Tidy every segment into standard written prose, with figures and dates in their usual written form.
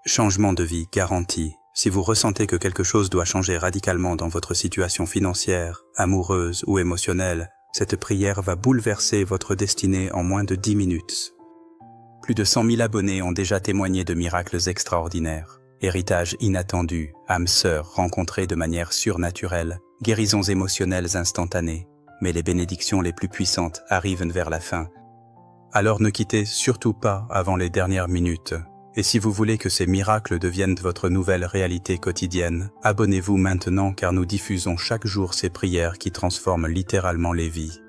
Changement de vie garanti. Si vous ressentez que quelque chose doit changer radicalement dans votre situation financière, amoureuse ou émotionnelle, cette prière va bouleverser votre destinée en moins de 10 minutes. Plus de 100 000 abonnés ont déjà témoigné de miracles extraordinaires. Héritage inattendu, âmes sœurs rencontrées de manière surnaturelle, guérisons émotionnelles instantanées. Mais les bénédictions les plus puissantes arrivent vers la fin. Alors ne quittez surtout pas avant les dernières minutes. Et si vous voulez que ces miracles deviennent votre nouvelle réalité quotidienne, abonnez-vous maintenant car nous diffusons chaque jour ces prières qui transforment littéralement les vies.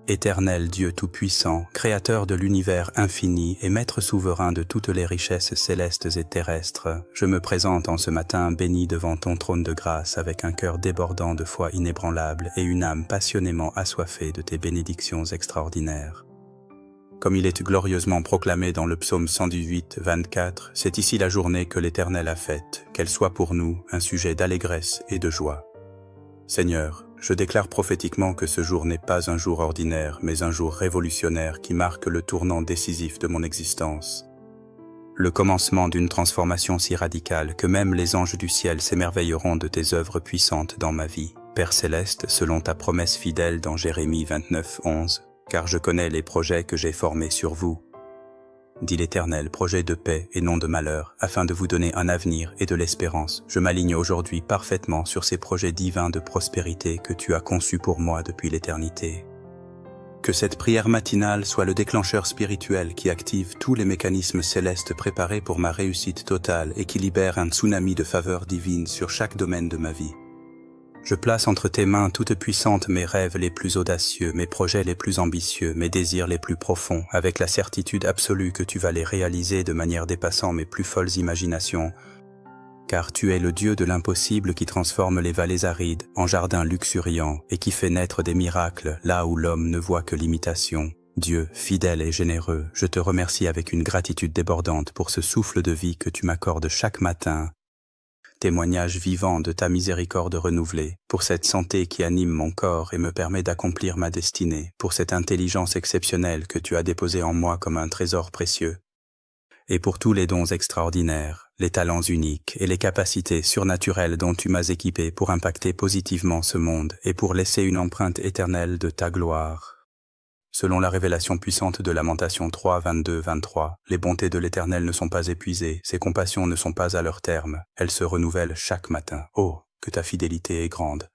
Éternel Dieu Tout-Puissant, Créateur de l'univers infini et Maître souverain de toutes les richesses célestes et terrestres, je me présente en ce matin béni devant ton trône de grâce avec un cœur débordant de foi inébranlable et une âme passionnément assoiffée de tes bénédictions extraordinaires. Comme il est glorieusement proclamé dans le psaume 118, 24, c'est ici la journée que l'Éternel a faite, qu'elle soit pour nous un sujet d'allégresse et de joie. Seigneur, je déclare prophétiquement que ce jour n'est pas un jour ordinaire, mais un jour révolutionnaire qui marque le tournant décisif de mon existence. Le commencement d'une transformation si radicale que même les anges du ciel s'émerveilleront de tes œuvres puissantes dans ma vie. Père céleste, selon ta promesse fidèle dans Jérémie 29, 11, car je connais les projets que j'ai formés sur vous, dit l'Éternel, projets de paix et non de malheur, afin de vous donner un avenir et de l'espérance. Je m'aligne aujourd'hui parfaitement sur ces projets divins de prospérité que tu as conçus pour moi depuis l'éternité. Que cette prière matinale soit le déclencheur spirituel qui active tous les mécanismes célestes préparés pour ma réussite totale et qui libère un tsunami de faveur divine sur chaque domaine de ma vie. Je place entre tes mains toutes puissantes mes rêves les plus audacieux, mes projets les plus ambitieux, mes désirs les plus profonds, avec la certitude absolue que tu vas les réaliser de manière dépassant mes plus folles imaginations. Car tu es le Dieu de l'impossible qui transforme les vallées arides en jardins luxuriants et qui fait naître des miracles là où l'homme ne voit que l'imitation. Dieu, fidèle et généreux, je te remercie avec une gratitude débordante pour ce souffle de vie que tu m'accordes chaque matin. Témoignage vivant de ta miséricorde renouvelée, pour cette santé qui anime mon corps et me permet d'accomplir ma destinée, pour cette intelligence exceptionnelle que tu as déposée en moi comme un trésor précieux, et pour tous les dons extraordinaires, les talents uniques et les capacités surnaturelles dont tu m'as équipé pour impacter positivement ce monde et pour laisser une empreinte éternelle de ta gloire. Selon la révélation puissante de Lamentations 3, 22, 23, les bontés de l'Éternel ne sont pas épuisées, ses compassions ne sont pas à leur terme, elles se renouvellent chaque matin. Oh, que ta fidélité est grande!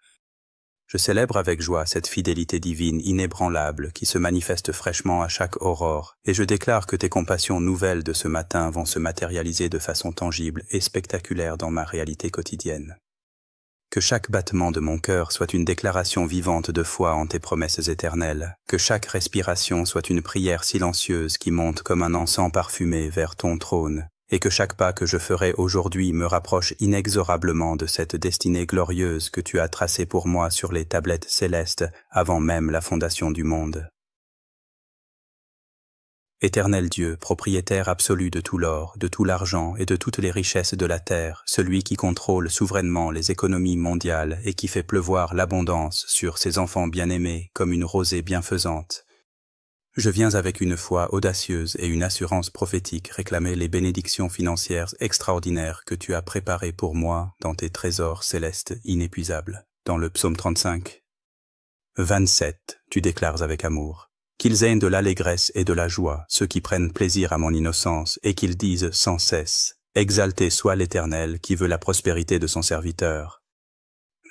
Je célèbre avec joie cette fidélité divine inébranlable qui se manifeste fraîchement à chaque aurore, et je déclare que tes compassions nouvelles de ce matin vont se matérialiser de façon tangible et spectaculaire dans ma réalité quotidienne. Que chaque battement de mon cœur soit une déclaration vivante de foi en tes promesses éternelles. Que chaque respiration soit une prière silencieuse qui monte comme un encens parfumé vers ton trône. Et que chaque pas que je ferai aujourd'hui me rapproche inexorablement de cette destinée glorieuse que tu as tracée pour moi sur les tablettes célestes avant même la fondation du monde. Éternel Dieu, propriétaire absolu de tout l'or, de tout l'argent et de toutes les richesses de la terre, celui qui contrôle souverainement les économies mondiales et qui fait pleuvoir l'abondance sur ses enfants bien-aimés comme une rosée bienfaisante. Je viens avec une foi audacieuse et une assurance prophétique réclamer les bénédictions financières extraordinaires que tu as préparées pour moi dans tes trésors célestes inépuisables. Dans le psaume 35, 27, tu déclares avec amour. Qu'ils aient de l'allégresse et de la joie, ceux qui prennent plaisir à mon innocence, et qu'ils disent sans cesse, « Exalté soit l'Éternel qui veut la prospérité de son serviteur. »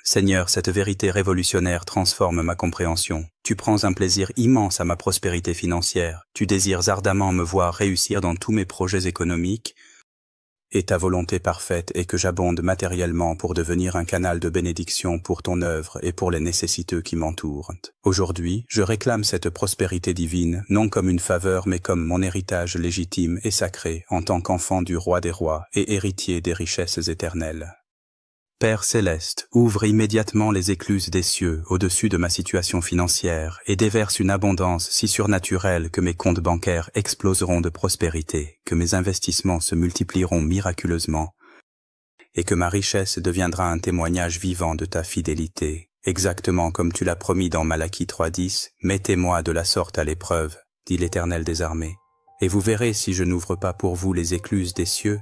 Seigneur, cette vérité révolutionnaire transforme ma compréhension. Tu prends un plaisir immense à ma prospérité financière. Tu désires ardemment me voir réussir dans tous mes projets économiques, et ta volonté parfaite est que j'abonde matériellement pour devenir un canal de bénédiction pour ton œuvre et pour les nécessiteux qui m'entourent. Aujourd'hui, je réclame cette prospérité divine, non comme une faveur mais comme mon héritage légitime et sacré en tant qu'enfant du roi des rois et héritier des richesses éternelles. Père céleste, ouvre immédiatement les écluses des cieux au-dessus de ma situation financière et déverse une abondance si surnaturelle que mes comptes bancaires exploseront de prospérité, que mes investissements se multiplieront miraculeusement et que ma richesse deviendra un témoignage vivant de ta fidélité. Exactement comme tu l'as promis dans Malachie 3.10, « Mettez-moi de la sorte à l'épreuve, dit l'Éternel des armées, et vous verrez si je n'ouvre pas pour vous les écluses des cieux.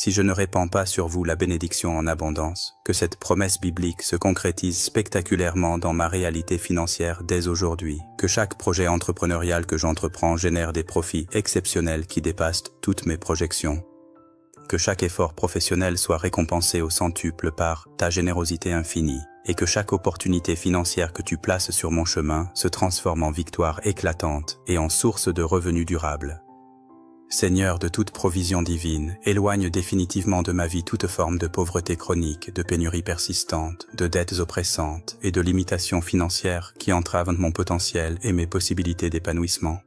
si je ne répands pas sur vous la bénédiction en abondance, que cette promesse biblique se concrétise spectaculairement dans ma réalité financière dès aujourd'hui, que chaque projet entrepreneurial que j'entreprends génère des profits exceptionnels qui dépassent toutes mes projections, que chaque effort professionnel soit récompensé au centuple par ta générosité infinie, et que chaque opportunité financière que tu places sur mon chemin se transforme en victoire éclatante et en source de revenus durables. Seigneur de toute provision divine, éloigne définitivement de ma vie toute forme de pauvreté chronique, de pénurie persistante, de dettes oppressantes et de limitations financières qui entravent mon potentiel et mes possibilités d'épanouissement.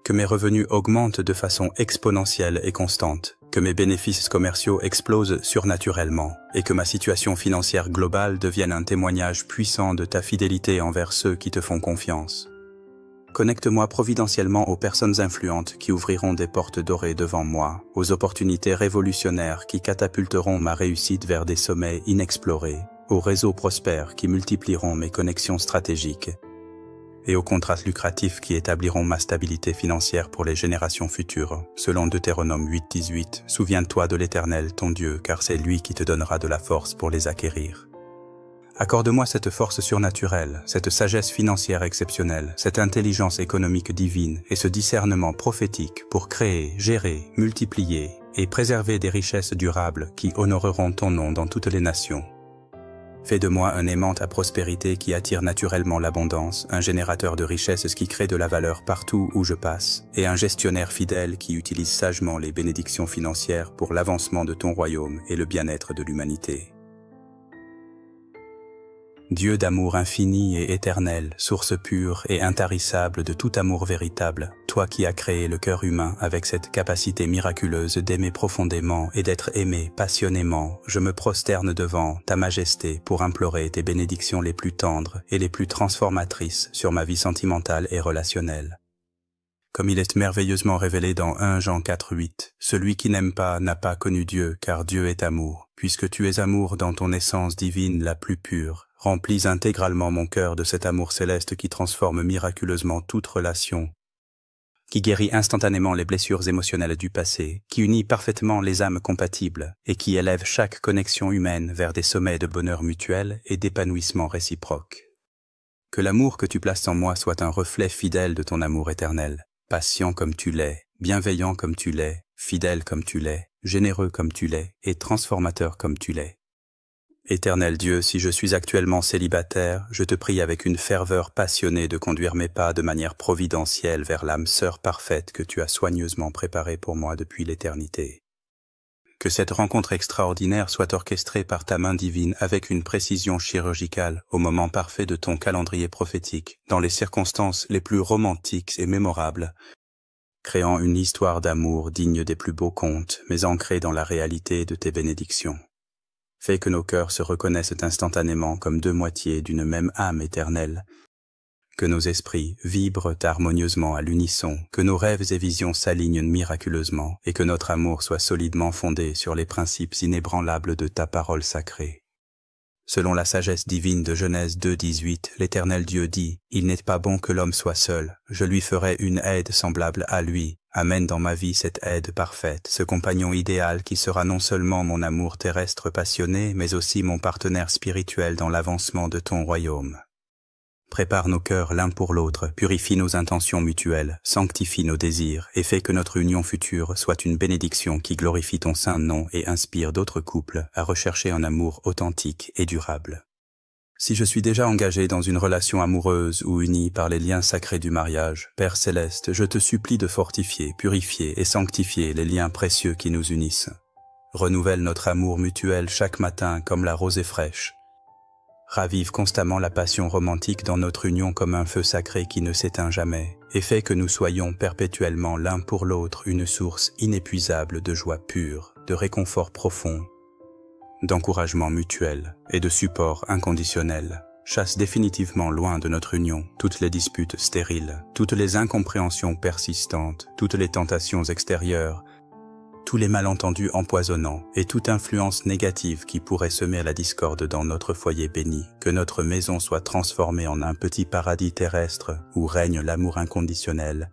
Que mes revenus augmentent de façon exponentielle et constante, que mes bénéfices commerciaux explosent surnaturellement et que ma situation financière globale devienne un témoignage puissant de ta fidélité envers ceux qui te font confiance. Connecte-moi providentiellement aux personnes influentes qui ouvriront des portes dorées devant moi, aux opportunités révolutionnaires qui catapulteront ma réussite vers des sommets inexplorés, aux réseaux prospères qui multiplieront mes connexions stratégiques, et aux contrats lucratifs qui établiront ma stabilité financière pour les générations futures. Selon Deutéronome 8:18, souviens-toi de l'Éternel, ton Dieu, car c'est lui qui te donnera de la force pour les acquérir. Accorde-moi cette force surnaturelle, cette sagesse financière exceptionnelle, cette intelligence économique divine et ce discernement prophétique pour créer, gérer, multiplier et préserver des richesses durables qui honoreront ton nom dans toutes les nations. Fais de moi un aimant à prospérité qui attire naturellement l'abondance, un générateur de richesses qui crée de la valeur partout où je passe, et un gestionnaire fidèle qui utilise sagement les bénédictions financières pour l'avancement de ton royaume et le bien-être de l'humanité. Dieu d'amour infini et éternel, source pure et intarissable de tout amour véritable, toi qui as créé le cœur humain avec cette capacité miraculeuse d'aimer profondément et d'être aimé passionnément, je me prosterne devant ta majesté pour implorer tes bénédictions les plus tendres et les plus transformatrices sur ma vie sentimentale et relationnelle. Comme il est merveilleusement révélé dans 1 Jean 4:8, celui qui n'aime pas n'a pas connu Dieu, car Dieu est amour. Puisque tu es amour dans ton essence divine la plus pure, remplis intégralement mon cœur de cet amour céleste qui transforme miraculeusement toute relation, qui guérit instantanément les blessures émotionnelles du passé, qui unit parfaitement les âmes compatibles et qui élève chaque connexion humaine vers des sommets de bonheur mutuel et d'épanouissement réciproque. Que l'amour que tu places en moi soit un reflet fidèle de ton amour éternel, patient comme tu l'es, bienveillant comme tu l'es, fidèle comme tu l'es, généreux comme tu l'es et transformateur comme tu l'es. Éternel Dieu, si je suis actuellement célibataire, je te prie avec une ferveur passionnée de conduire mes pas de manière providentielle vers l'âme sœur parfaite que tu as soigneusement préparée pour moi depuis l'éternité. Que cette rencontre extraordinaire soit orchestrée par ta main divine avec une précision chirurgicale au moment parfait de ton calendrier prophétique, dans les circonstances les plus romantiques et mémorables, créant une histoire d'amour digne des plus beaux contes, mais ancrée dans la réalité de tes bénédictions. Fais que nos cœurs se reconnaissent instantanément comme deux moitiés d'une même âme éternelle, que nos esprits vibrent harmonieusement à l'unisson, que nos rêves et visions s'alignent miraculeusement, et que notre amour soit solidement fondé sur les principes inébranlables de ta parole sacrée. Selon la sagesse divine de Genèse 2:18, l'Éternel Dieu dit « Il n'est pas bon que l'homme soit seul, je lui ferai une aide semblable à lui. Amène dans ma vie cette aide parfaite, ce compagnon idéal qui sera non seulement mon amour terrestre passionné, mais aussi mon partenaire spirituel dans l'avancement de ton royaume. » Prépare nos cœurs l'un pour l'autre, purifie nos intentions mutuelles, sanctifie nos désirs et fais que notre union future soit une bénédiction qui glorifie ton saint nom et inspire d'autres couples à rechercher un amour authentique et durable. Si je suis déjà engagé dans une relation amoureuse ou unie par les liens sacrés du mariage, Père Céleste, je te supplie de fortifier, purifier et sanctifier les liens précieux qui nous unissent. Renouvelle notre amour mutuel chaque matin comme la rosée fraîche. Ravive constamment la passion romantique dans notre union comme un feu sacré qui ne s'éteint jamais, et fais que nous soyons perpétuellement l'un pour l'autre une source inépuisable de joie pure, de réconfort profond, d'encouragement mutuel et de support inconditionnel. Chasse définitivement loin de notre union toutes les disputes stériles, toutes les incompréhensions persistantes, toutes les tentations extérieures, tous les malentendus empoisonnants et toute influence négative qui pourrait semer la discorde dans notre foyer béni. Que notre maison soit transformée en un petit paradis terrestre où règne l'amour inconditionnel,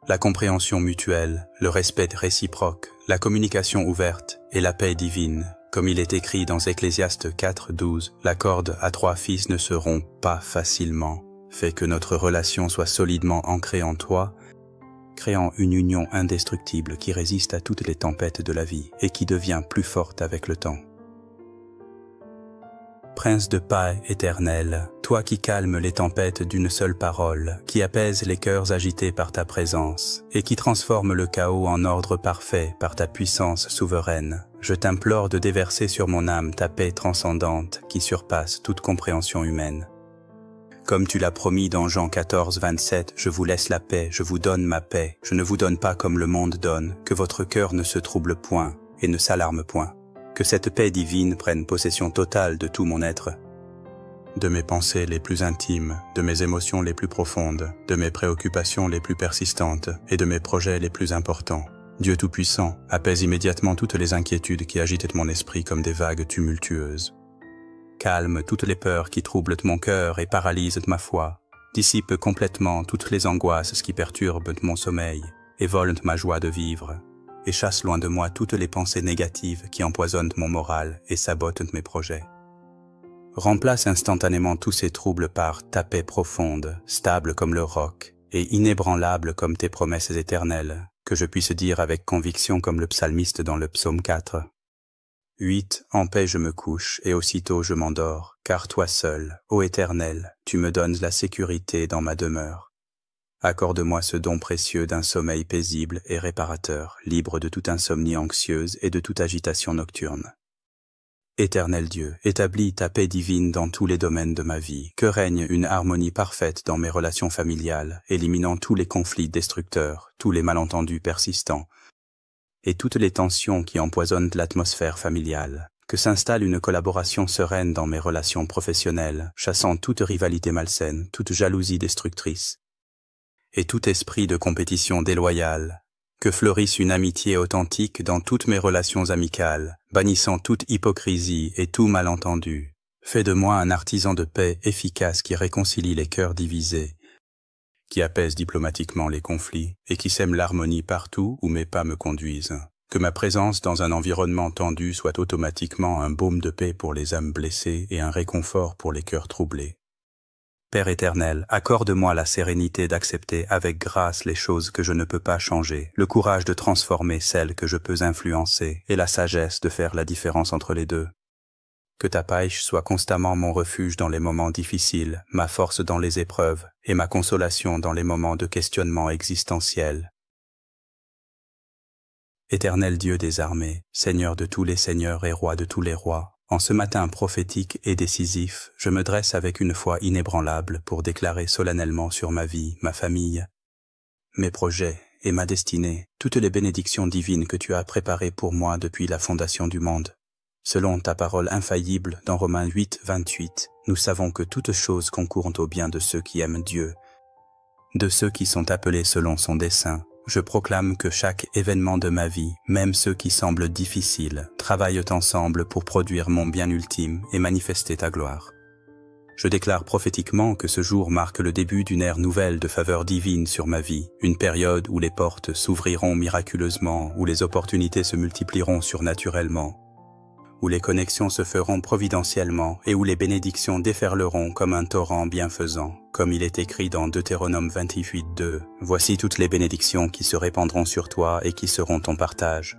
la compréhension mutuelle, le respect réciproque, la communication ouverte et la paix divine. Comme il est écrit dans Ecclésiaste 4:12, la corde à 3 fils ne se rompt pas facilement. Fais que notre relation soit solidement ancrée en toi, créant une union indestructible qui résiste à toutes les tempêtes de la vie et qui devient plus forte avec le temps. Prince de paix éternel, toi qui calmes les tempêtes d'une seule parole, qui apaises les cœurs agités par ta présence, et qui transforme le chaos en ordre parfait par ta puissance souveraine, je t'implore de déverser sur mon âme ta paix transcendante qui surpasse toute compréhension humaine. Comme tu l'as promis dans Jean 14:27, je vous laisse la paix, je vous donne ma paix, je ne vous donne pas comme le monde donne, que votre cœur ne se trouble point et ne s'alarme point. Que cette paix divine prenne possession totale de tout mon être, de mes pensées les plus intimes, de mes émotions les plus profondes, de mes préoccupations les plus persistantes et de mes projets les plus importants. Dieu Tout-Puissant, apaise immédiatement toutes les inquiétudes qui agitent mon esprit comme des vagues tumultueuses. Calme toutes les peurs qui troublent mon cœur et paralysent ma foi. Dissipe complètement toutes les angoisses qui perturbent mon sommeil et volent ma joie de vivre. Et chasse loin de moi toutes les pensées négatives qui empoisonnent mon moral et sabotent mes projets. Remplace instantanément tous ces troubles par ta paix profonde, stable comme le roc, et inébranlable comme tes promesses éternelles, que je puisse dire avec conviction comme le psalmiste dans le psaume 4. 8. En paix je me couche, et aussitôt je m'endors, car toi seul, ô Éternel, tu me donnes la sécurité dans ma demeure. Accorde-moi ce don précieux d'un sommeil paisible et réparateur, libre de toute insomnie anxieuse et de toute agitation nocturne. Éternel Dieu, établis ta paix divine dans tous les domaines de ma vie, que règne une harmonie parfaite dans mes relations familiales, éliminant tous les conflits destructeurs, tous les malentendus persistants, et toutes les tensions qui empoisonnent l'atmosphère familiale. Que s'installe une collaboration sereine dans mes relations professionnelles, chassant toute rivalité malsaine, toute jalousie destructrice, et tout esprit de compétition déloyale, que fleurisse une amitié authentique dans toutes mes relations amicales, bannissant toute hypocrisie et tout malentendu. Fais de moi un artisan de paix efficace qui réconcilie les cœurs divisés, qui apaise diplomatiquement les conflits et qui sème l'harmonie partout où mes pas me conduisent. Que ma présence dans un environnement tendu soit automatiquement un baume de paix pour les âmes blessées et un réconfort pour les cœurs troublés. Père éternel, accorde-moi la sérénité d'accepter avec grâce les choses que je ne peux pas changer, le courage de transformer celles que je peux influencer et la sagesse de faire la différence entre les deux. Que ta paix soit constamment mon refuge dans les moments difficiles, ma force dans les épreuves et ma consolation dans les moments de questionnement existentiel. Éternel Dieu des armées, Seigneur de tous les seigneurs et roi de tous les rois, en ce matin prophétique et décisif, je me dresse avec une foi inébranlable pour déclarer solennellement sur ma vie, ma famille, mes projets et ma destinée, toutes les bénédictions divines que tu as préparées pour moi depuis la fondation du monde. Selon ta parole infaillible dans Romains 8:28, nous savons que toutes choses concourent au bien de ceux qui aiment Dieu, de ceux qui sont appelés selon son dessein. Je proclame que chaque événement de ma vie, même ceux qui semblent difficiles, travaillent ensemble pour produire mon bien ultime et manifester ta gloire. Je déclare prophétiquement que ce jour marque le début d'une ère nouvelle de faveur divine sur ma vie, une période où les portes s'ouvriront miraculeusement, où les opportunités se multiplieront surnaturellement, où les connexions se feront providentiellement et où les bénédictions déferleront comme un torrent bienfaisant. Comme il est écrit dans Deutéronome 28:2, « Voici toutes les bénédictions qui se répandront sur toi et qui seront ton partage.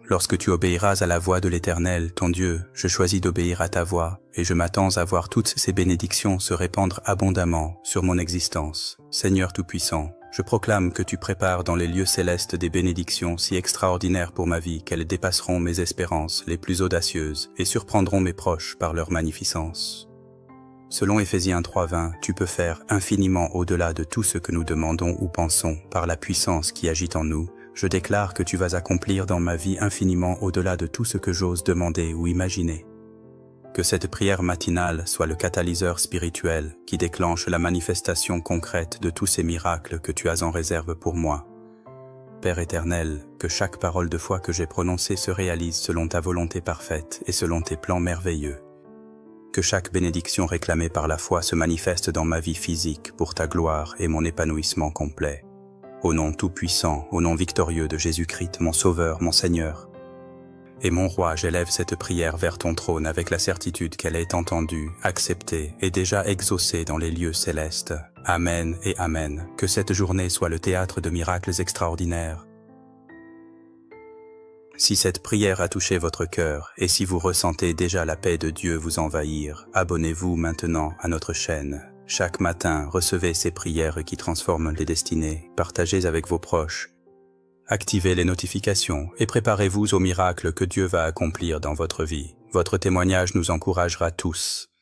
Lorsque tu obéiras à la voix de l'Éternel, ton Dieu, je choisis d'obéir à ta voix, et je m'attends à voir toutes ces bénédictions se répandre abondamment sur mon existence. Seigneur Tout-Puissant, je proclame que tu prépares dans les lieux célestes des bénédictions si extraordinaires pour ma vie qu'elles dépasseront mes espérances les plus audacieuses et surprendront mes proches par leur magnificence. Selon Éphésiens 3:20, tu peux faire infiniment au-delà de tout ce que nous demandons ou pensons par la puissance qui agit en nous. Je déclare que tu vas accomplir dans ma vie infiniment au-delà de tout ce que j'ose demander ou imaginer. Que cette prière matinale soit le catalyseur spirituel qui déclenche la manifestation concrète de tous ces miracles que tu as en réserve pour moi. Père éternel, que chaque parole de foi que j'ai prononcée se réalise selon ta volonté parfaite et selon tes plans merveilleux. Que chaque bénédiction réclamée par la foi se manifeste dans ma vie physique pour ta gloire et mon épanouissement complet. au nom tout-puissant, au nom victorieux de Jésus-Christ, mon Sauveur, mon Seigneur. Et mon Roi, j'élève cette prière vers ton trône avec la certitude qu'elle est entendue, acceptée et déjà exaucée dans les lieux célestes. Amen et Amen. Que cette journée soit le théâtre de miracles extraordinaires. Si cette prière a touché votre cœur et si vous ressentez déjà la paix de Dieu vous envahir, abonnez-vous maintenant à notre chaîne. Chaque matin, recevez ces prières qui transforment les destinées. Partagez avec vos proches. Activez les notifications et préparez-vous aux miracles que Dieu va accomplir dans votre vie. Votre témoignage nous encouragera tous.